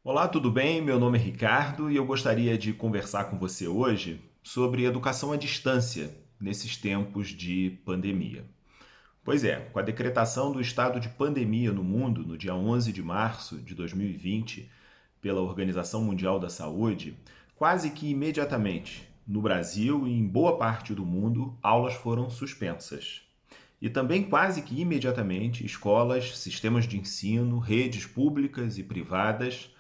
Olá, tudo bem? Meu nome é Ricardo e eu gostaria de conversar com você hoje sobre educação à distância nesses tempos de pandemia. Pois é, com a decretação do estado de pandemia no mundo no dia 11 de março de 2020 pela Organização Mundial da Saúde, quase que imediatamente, no Brasil e em boa parte do mundo, aulas foram suspensas. E também quase que imediatamente, escolas, sistemas de ensino, redes públicas e privadas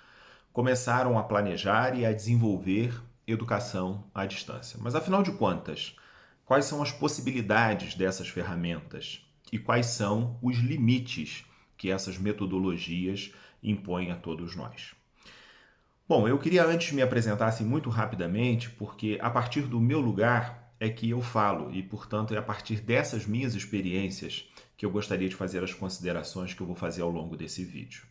começaram a planejar e a desenvolver educação à distância. Mas afinal de contas, quais são as possibilidades dessas ferramentas e quais são os limites que essas metodologias impõem a todos nós? Bom, eu queria antes me apresentar assim, muito rapidamente, porque a partir do meu lugar é que eu falo e, portanto, é a partir dessas minhas experiências que eu gostaria de fazer as considerações que eu vou fazer ao longo desse vídeo.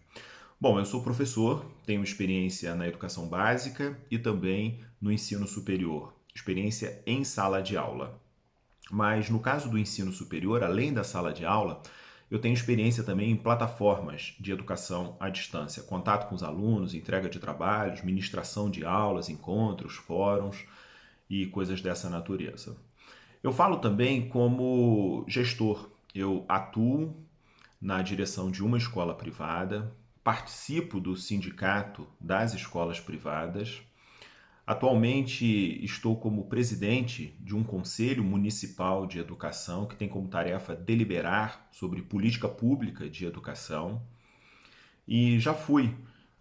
Bom, eu sou professor, tenho experiência na educação básica e também no ensino superior, experiência em sala de aula. Mas no caso do ensino superior, além da sala de aula, eu tenho experiência também em plataformas de educação à distância, contato com os alunos, entrega de trabalhos, ministração de aulas, encontros, fóruns e coisas dessa natureza. Eu falo também como gestor. Eu atuo na direção de uma escola privada, participo do sindicato das escolas privadas. Atualmente estou como presidente de um conselho municipal de educação que tem como tarefa deliberar sobre política pública de educação e já fui,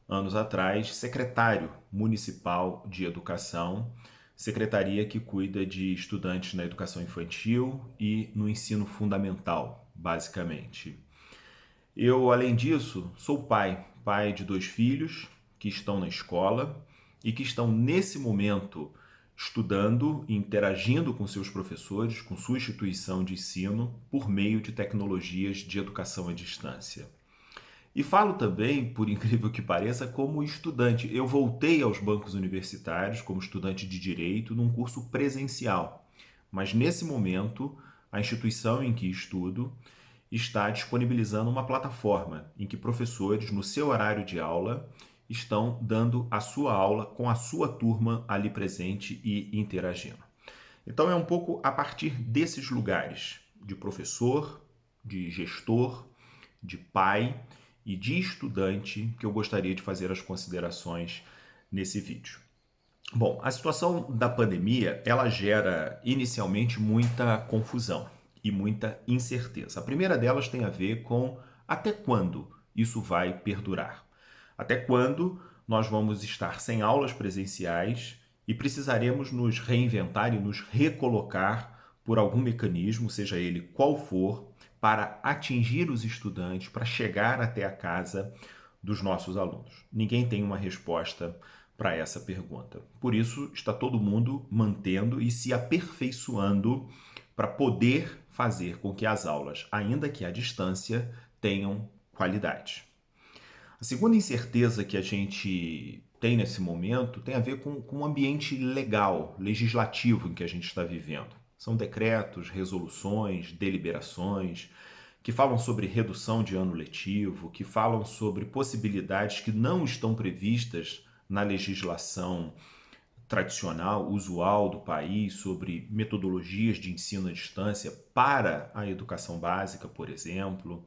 anos atrás, secretário municipal de educação, secretaria que cuida de estudantes na educação infantil e no ensino fundamental, basicamente. Eu, além disso, sou pai de dois filhos que estão na escola e que estão nesse momento estudando e interagindo com seus professores, com sua instituição de ensino, por meio de tecnologias de educação à distância. E falo também, por incrível que pareça, como estudante. Eu voltei aos bancos universitários como estudante de direito num curso presencial, mas nesse momento, a instituição em que estudo está disponibilizando uma plataforma em que professores, no seu horário de aula, estão dando a sua aula com a sua turma ali presente e interagindo. Então é um pouco a partir desses lugares de professor, de gestor, de pai e de estudante que eu gostaria de fazer as considerações nesse vídeo. Bom, a situação da pandemia, ela gera inicialmente muita confusão e muita incerteza. A primeira delas tem a ver com até quando isso vai perdurar. Até quando nós vamos estar sem aulas presenciais e precisaremos nos reinventar e nos recolocar por algum mecanismo, seja ele qual for, para atingir os estudantes, para chegar até a casa dos nossos alunos. Ninguém tem uma resposta para essa pergunta. Por isso, está todo mundo mantendo e se aperfeiçoando para poder fazer com que as aulas, ainda que à distância, tenham qualidade. A segunda incerteza que a gente tem nesse momento tem a ver com o ambiente legal, legislativo em que a gente está vivendo. São decretos, resoluções, deliberações que falam sobre redução de ano letivo, que falam sobre possibilidades que não estão previstas na legislação tradicional, usual do país, sobre metodologias de ensino à distância para a educação básica, por exemplo,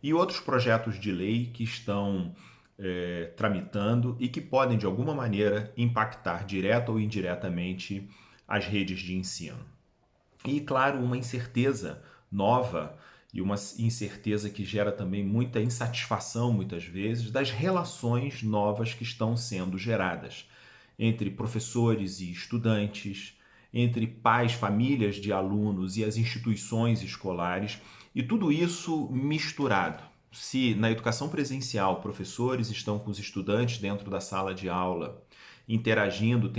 e outros projetos de lei que estão tramitando e que podem, de alguma maneira, impactar direta ou indiretamente as redes de ensino. E, claro, uma incerteza nova e uma incerteza que gera também muita insatisfação, muitas vezes, das relações novas que estão sendo geradas entre professores e estudantes, entre pais, famílias de alunos e as instituições escolares, e tudo isso misturado. Se na educação presencial professores estão com os estudantes dentro da sala de aula, interagindo,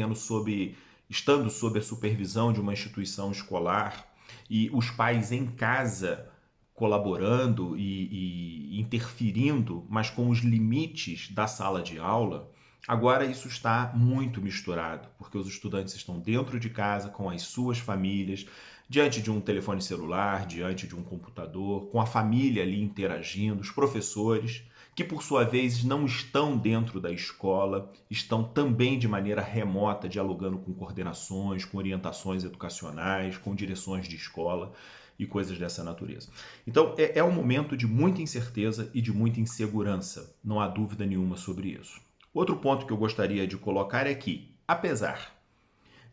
estando sob a supervisão de uma instituição escolar, e os pais em casa colaborando e interferindo, mas com os limites da sala de aula, agora isso está muito misturado, porque os estudantes estão dentro de casa com as suas famílias, diante de um telefone celular, diante de um computador, com a família ali interagindo, os professores que por sua vez não estão dentro da escola, estão também de maneira remota, dialogando com coordenações, com orientações educacionais, com direções de escola e coisas dessa natureza. Então, é um momento de muita incerteza e de muita insegurança, não há dúvida nenhuma sobre isso. Outro ponto que eu gostaria de colocar é que, apesar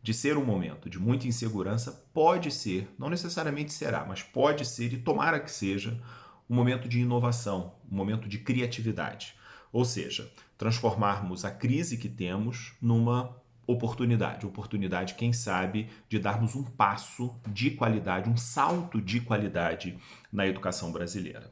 de ser um momento de muita insegurança, pode ser, não necessariamente será, mas pode ser e tomara que seja, um momento de inovação, um momento de criatividade. Ou seja, transformarmos a crise que temos numa oportunidade, quem sabe, de darmos um passo de qualidade, um salto de qualidade na educação brasileira.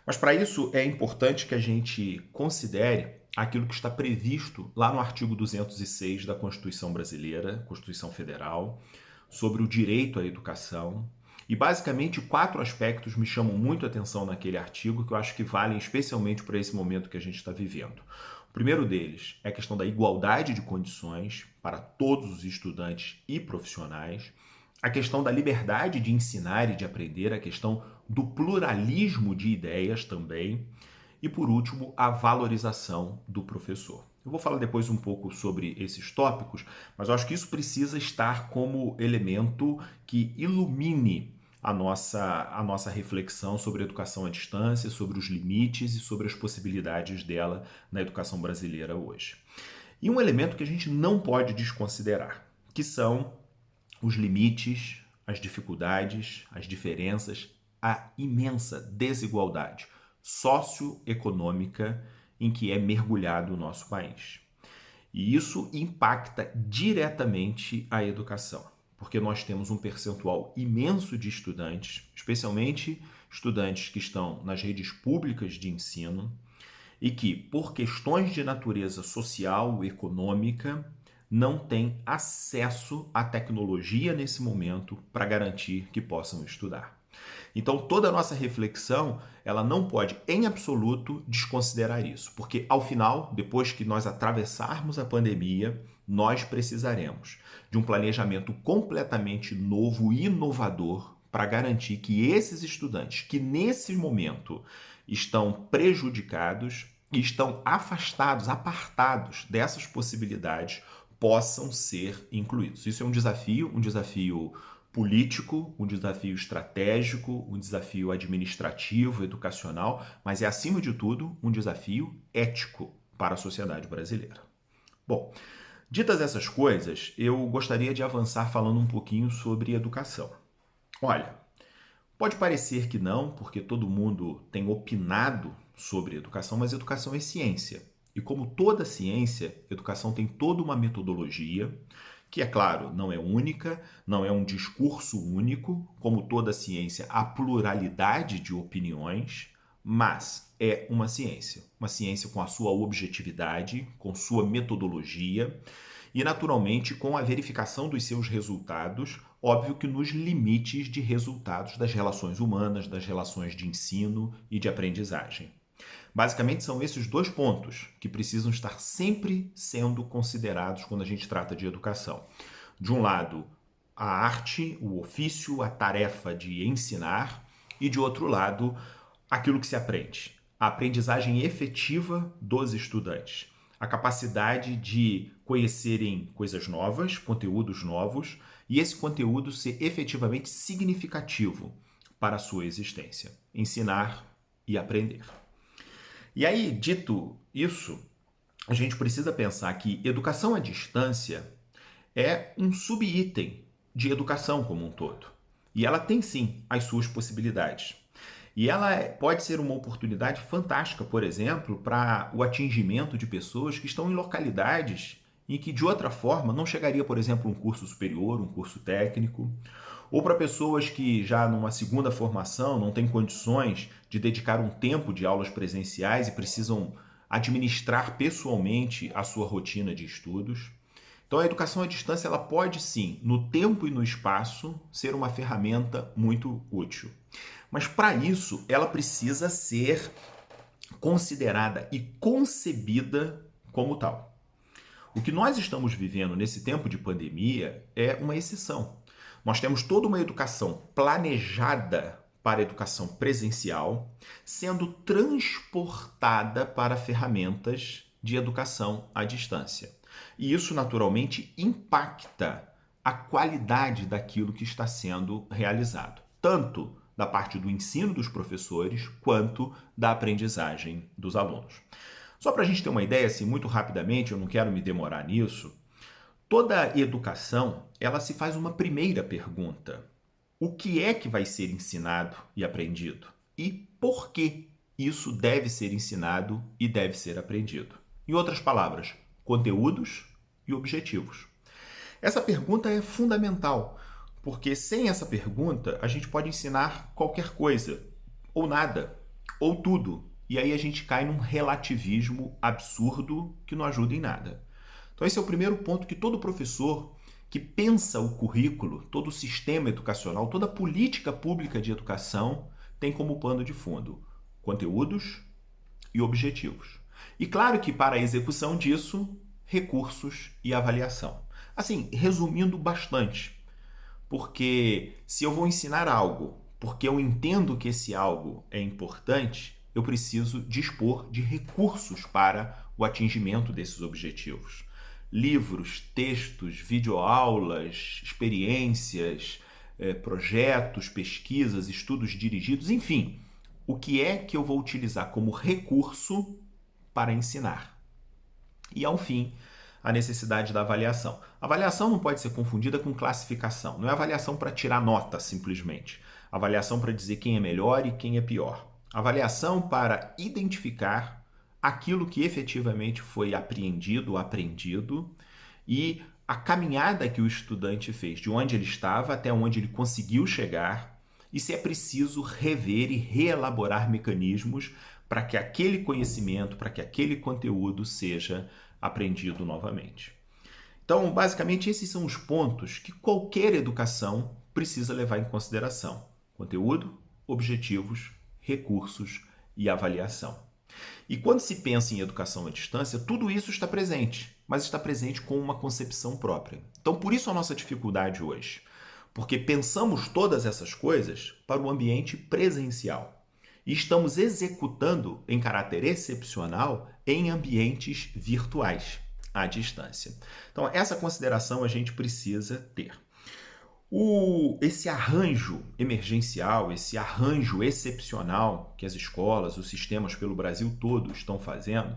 Mas para isso é importante que a gente considere aquilo que está previsto lá no artigo 206 da Constituição Brasileira, Constituição Federal, sobre o direito à educação. E basicamente 4 aspectos me chamam muito a atenção naquele artigo que eu acho que valem especialmente para esse momento que a gente está vivendo. O primeiro deles é a questão da igualdade de condições para todos os estudantes e profissionais, a questão da liberdade de ensinar e de aprender, a questão do pluralismo de ideias também, e por último, a valorização do professor. Eu vou falar depois um pouco sobre esses tópicos, mas eu acho que isso precisa estar como elemento que ilumine a nossa reflexão sobre a educação à distância, sobre os limites e sobre as possibilidades dela na educação brasileira hoje. E um elemento que a gente não pode desconsiderar, que são os limites, as dificuldades, as diferenças, a imensa desigualdade socioeconômica em que é mergulhado o nosso país. E isso impacta diretamente a educação, porque nós temos um percentual imenso de estudantes, especialmente estudantes que estão nas redes públicas de ensino, e que, por questões de natureza social e econômica, não têm acesso à tecnologia nesse momento para garantir que possam estudar. Então, toda a nossa reflexão, ela não pode, em absoluto, desconsiderar isso, porque, ao final, depois que nós atravessarmos a pandemia, nós precisaremos de um planejamento completamente novo e inovador para garantir que esses estudantes que, nesse momento, estão prejudicados e estão afastados, apartados dessas possibilidades, possam ser incluídos. Isso é um desafio político, um desafio estratégico, um desafio administrativo, educacional, mas é, acima de tudo, um desafio ético para a sociedade brasileira. Bom, ditas essas coisas, eu gostaria de avançar falando um pouquinho sobre educação. Olha, pode parecer que não, porque todo mundo tem opinado sobre educação, mas educação é ciência. E como toda ciência, educação tem toda uma metodologia, que, é claro, não é única, não é um discurso único, como toda ciência, há pluralidade de opiniões, mas é uma ciência com a sua objetividade, com sua metodologia e, naturalmente, com a verificação dos seus resultados, óbvio que nos limites de resultados das relações humanas, das relações de ensino e de aprendizagem. Basicamente, são esses 2 pontos que precisam estar sempre sendo considerados quando a gente trata de educação. De um lado, a arte, o ofício, a tarefa de ensinar, e de outro lado, aquilo que se aprende, a aprendizagem efetiva dos estudantes, a capacidade de conhecerem coisas novas, conteúdos novos, e esse conteúdo ser efetivamente significativo para a sua existência. Ensinar e aprender. E aí, dito isso, a gente precisa pensar que educação à distância é um subitem de educação como um todo. E ela tem sim as suas possibilidades. E ela pode ser uma oportunidade fantástica, por exemplo, para o atingimento de pessoas que estão em localidades em que de outra forma não chegaria, por exemplo, um curso superior, um curso técnico, ou para pessoas que já numa segunda formação não têm condições de dedicar um tempo de aulas presenciais e precisam administrar pessoalmente a sua rotina de estudos. Então a educação à distância ela pode sim, no tempo e no espaço, ser uma ferramenta muito útil. Mas para isso ela precisa ser considerada e concebida como tal. O que nós estamos vivendo nesse tempo de pandemia é uma exceção. Nós temos toda uma educação planejada para a educação presencial, sendo transportada para ferramentas de educação à distância. E isso, naturalmente, impacta a qualidade daquilo que está sendo realizado, tanto da parte do ensino dos professores, quanto da aprendizagem dos alunos. Só para a gente ter uma ideia, assim, muito rapidamente, eu não quero me demorar nisso, toda educação, ela se faz uma primeira pergunta. O que é que vai ser ensinado e aprendido? E por que isso deve ser ensinado e deve ser aprendido? Em outras palavras, conteúdos e objetivos. Essa pergunta é fundamental, porque sem essa pergunta a gente pode ensinar qualquer coisa, ou nada, ou tudo. E aí a gente cai num relativismo absurdo que não ajuda em nada. Então esse é o primeiro ponto que todo professor que pensa o currículo, todo o sistema educacional, toda a política pública de educação tem como pano de fundo conteúdos e objetivos. E claro que para a execução disso, recursos e avaliação. Assim, resumindo bastante, porque se eu vou ensinar algo, porque eu entendo que esse algo é importante, eu preciso dispor de recursos para o atingimento desses objetivos. Livros, textos, videoaulas, experiências, projetos, pesquisas, estudos dirigidos, enfim, o que é que eu vou utilizar como recurso para ensinar? E, ao fim, a necessidade da avaliação. A avaliação não pode ser confundida com classificação. Não é avaliação para tirar nota, simplesmente. Avaliação para dizer quem é melhor e quem é pior. Avaliação para identificar aquilo que efetivamente foi apreendido, aprendido e a caminhada que o estudante fez, de onde ele estava até onde ele conseguiu chegar, e se é preciso rever e reelaborar mecanismos para que aquele conhecimento, para que aquele conteúdo seja aprendido novamente. Então, basicamente, esses são os pontos que qualquer educação precisa levar em consideração: conteúdo, objetivos, recursos e avaliação. E quando se pensa em educação à distância, tudo isso está presente, mas está presente com uma concepção própria. Então, por isso a nossa dificuldade hoje, porque pensamos todas essas coisas para o ambiente presencial e estamos executando em caráter excepcional em ambientes virtuais, à distância. Então, essa consideração a gente precisa ter. Esse arranjo emergencial, esse arranjo excepcional que as escolas, os sistemas pelo Brasil todo estão fazendo,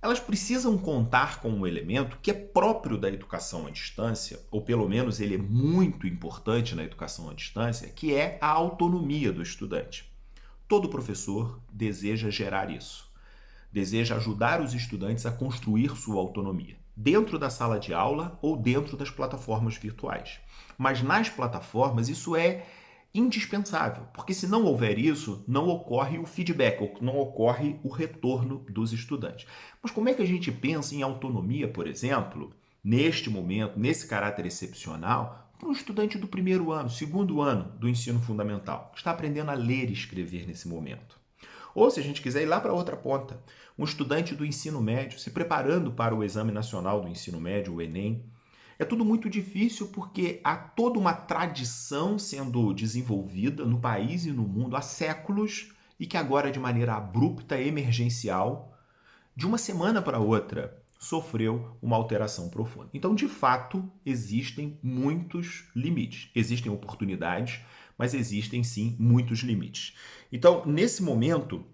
elas precisam contar com um elemento que é próprio da educação à distância, ou pelo menos ele é muito importante na educação à distância, que é a autonomia do estudante. Todo professor deseja gerar isso. Deseja ajudar os estudantes a construir sua autonomia, dentro da sala de aula ou dentro das plataformas virtuais. Mas nas plataformas isso é indispensável, porque se não houver isso, não ocorre o feedback, não ocorre o retorno dos estudantes. Mas como é que a gente pensa em autonomia, por exemplo, neste momento, nesse caráter excepcional, para um estudante do primeiro ano, segundo ano do ensino fundamental, que está aprendendo a ler e escrever nesse momento? Ou, se a gente quiser ir lá para outra ponta, um estudante do ensino médio se preparando para o Exame Nacional do Ensino Médio, o Enem. É tudo muito difícil porque há toda uma tradição sendo desenvolvida no país e no mundo há séculos e que agora, de maneira abrupta, emergencial, de uma semana para outra, sofreu uma alteração profunda. Então, de fato, existem muitos limites. Existem oportunidades, mas existem sim muitos limites. Então, nesse momento,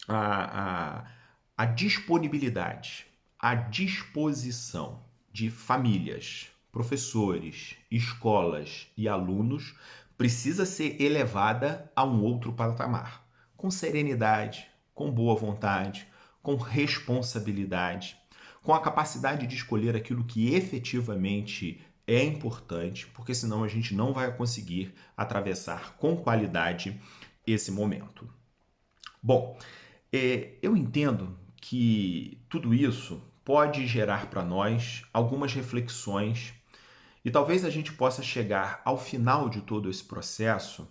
a disponibilidade, a disposição de famílias, professores, escolas e alunos precisa ser elevada a um outro patamar, com serenidade, com boa vontade, com responsabilidade, com a capacidade de escolher aquilo que efetivamente é importante, porque senão a gente não vai conseguir atravessar com qualidade esse momento. Bom, eu entendo que tudo isso pode gerar para nós algumas reflexões e talvez a gente possa chegar ao final de todo esse processo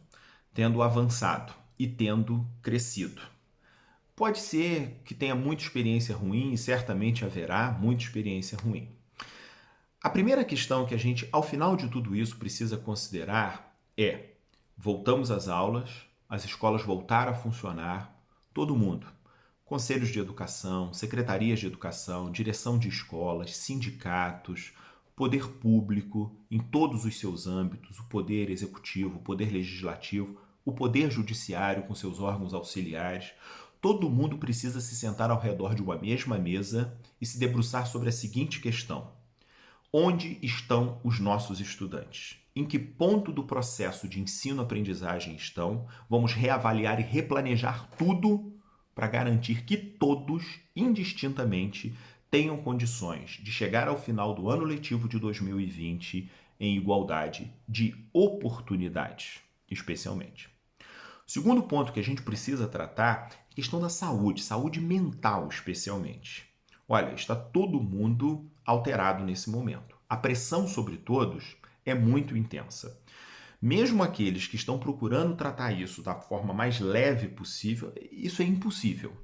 tendo avançado e tendo crescido. Pode ser que tenha muita experiência ruim e certamente haverá muita experiência ruim. A primeira questão que a gente, ao final de tudo isso, precisa considerar é: voltamos às aulas, as escolas voltar a funcionar, todo mundo, conselhos de educação, secretarias de educação, direção de escolas, sindicatos, poder público em todos os seus âmbitos, o poder executivo, o poder legislativo, o poder judiciário com seus órgãos auxiliares, todo mundo precisa se sentar ao redor de uma mesma mesa e se debruçar sobre a seguinte questão: onde estão os nossos estudantes? Em que ponto do processo de ensino-aprendizagem estão? Vamos reavaliar e replanejar tudo para garantir que todos, indistintamente, tenham condições de chegar ao final do ano letivo de 2020 em igualdade de oportunidades, especialmente. O segundo ponto que a gente precisa tratar é a questão da saúde, saúde mental especialmente. Olha, está todo mundo alterado nesse momento. A pressão sobre todos é muito intensa. Mesmo aqueles que estão procurando tratar isso da forma mais leve possível, isso é impossível,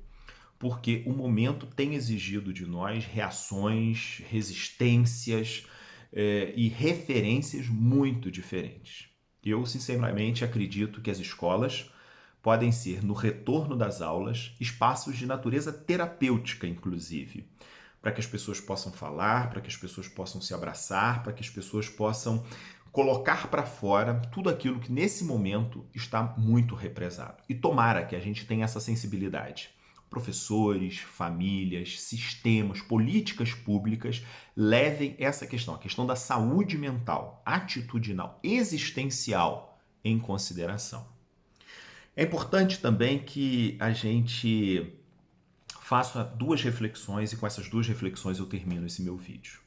porque o momento tem exigido de nós reações, resistências e referências muito diferentes. Eu, sinceramente, acredito que as escolas podem ser, no retorno das aulas, espaços de natureza terapêutica, inclusive, para que as pessoas possam falar, para que as pessoas possam se abraçar, para que as pessoas possam colocar para fora tudo aquilo que nesse momento está muito represado. E tomara que a gente tenha essa sensibilidade. Professores, famílias, sistemas, políticas públicas levem essa questão, a questão da saúde mental, atitudinal, existencial, em consideração. É importante também que a gente faça duas reflexões e com essas duas reflexões eu termino esse meu vídeo.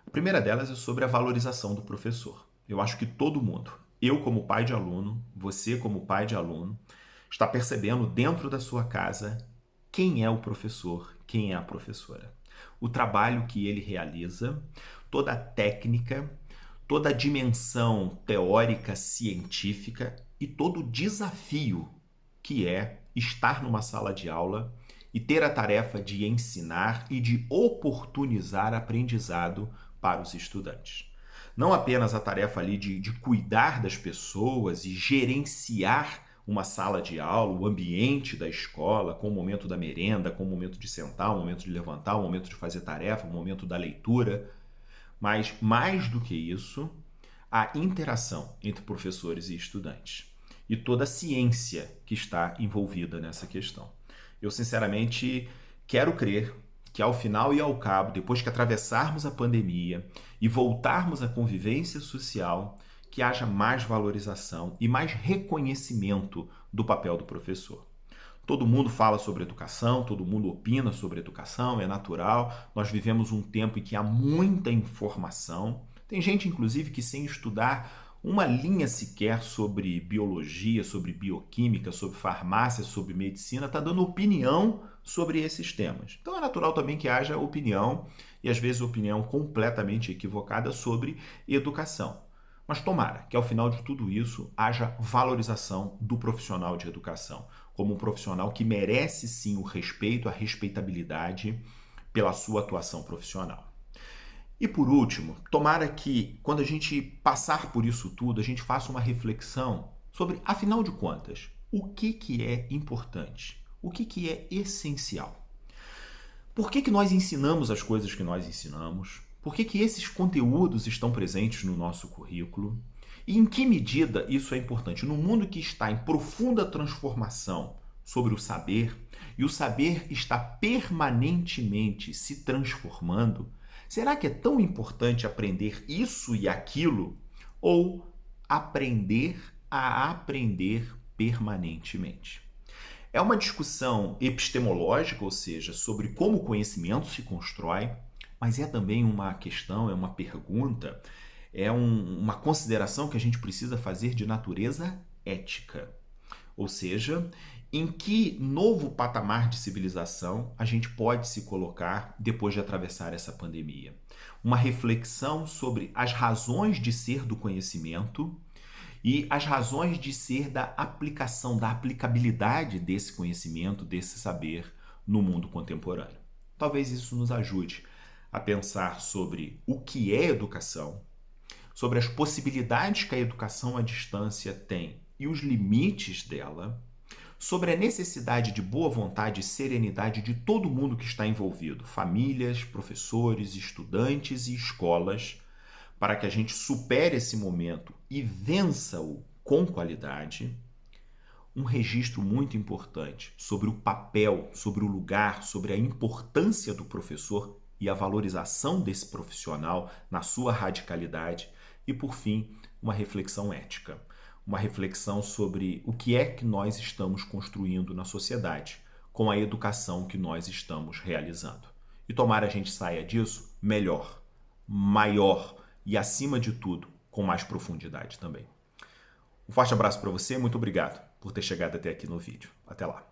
A primeira delas é sobre a valorização do professor. Eu acho que todo mundo, eu como pai de aluno, você como pai de aluno, está percebendo dentro da sua casa quem é o professor, quem é a professora. O trabalho que ele realiza, toda a técnica, toda a dimensão teórica, científica e todo o desafio que é estar numa sala de aula e ter a tarefa de ensinar e de oportunizar aprendizado para os estudantes. Não apenas a tarefa ali de cuidar das pessoas e gerenciar uma sala de aula, o ambiente da escola, com o momento da merenda, com o momento de sentar, o momento de levantar, o momento de fazer tarefa, o momento da leitura. Mas, mais do que isso, a interação entre professores e estudantes e toda a ciência que está envolvida nessa questão. Eu, sinceramente, quero crer que ao final e ao cabo, depois que atravessarmos a pandemia e voltarmos à convivência social, que haja mais valorização e mais reconhecimento do papel do professor. Todo mundo fala sobre educação, todo mundo opina sobre educação, é natural. Nós vivemos um tempo em que há muita informação. Tem gente, inclusive, que sem estudar uma linha sequer sobre biologia, sobre bioquímica, sobre farmácia, sobre medicina, está dando opinião sobre esses temas. Então é natural também que haja opinião, e às vezes opinião completamente equivocada sobre educação. Mas tomara que ao final de tudo isso haja valorização do profissional de educação, como um profissional que merece sim o respeito, a respeitabilidade pela sua atuação profissional. E por último, tomara que quando a gente passar por isso tudo, a gente faça uma reflexão sobre, afinal de contas, o que é importante, o que é essencial. Por que nós ensinamos as coisas que nós ensinamos? Por que esses conteúdos estão presentes no nosso currículo? E em que medida isso é importante? Num mundo que está em profunda transformação sobre o saber, e o saber está permanentemente se transformando, será que é tão importante aprender isso e aquilo? Ou aprender a aprender permanentemente? É uma discussão epistemológica, ou seja, sobre como o conhecimento se constrói, mas é também uma questão, é uma pergunta, uma consideração que a gente precisa fazer de natureza ética. Ou seja, em que novo patamar de civilização a gente pode se colocar depois de atravessar essa pandemia? Uma reflexão sobre as razões de ser do conhecimento e as razões de ser da aplicação, da aplicabilidade desse conhecimento, desse saber no mundo contemporâneo. Talvez isso nos ajude a pensar sobre o que é educação, sobre as possibilidades que a educação à distância tem e os limites dela, sobre a necessidade de boa vontade e serenidade de todo mundo que está envolvido, famílias, professores, estudantes e escolas, para que a gente supere esse momento e vença-o com qualidade. Um registro muito importante sobre o papel, sobre o lugar, sobre a importância do professor e a valorização desse profissional na sua radicalidade. E, por fim, uma reflexão ética. Uma reflexão sobre o que é que nós estamos construindo na sociedade com a educação que nós estamos realizando. E tomara a gente saia disso melhor, maior e, acima de tudo, com mais profundidade também. Um forte abraço para você, muito obrigado por ter chegado até aqui no vídeo. Até lá.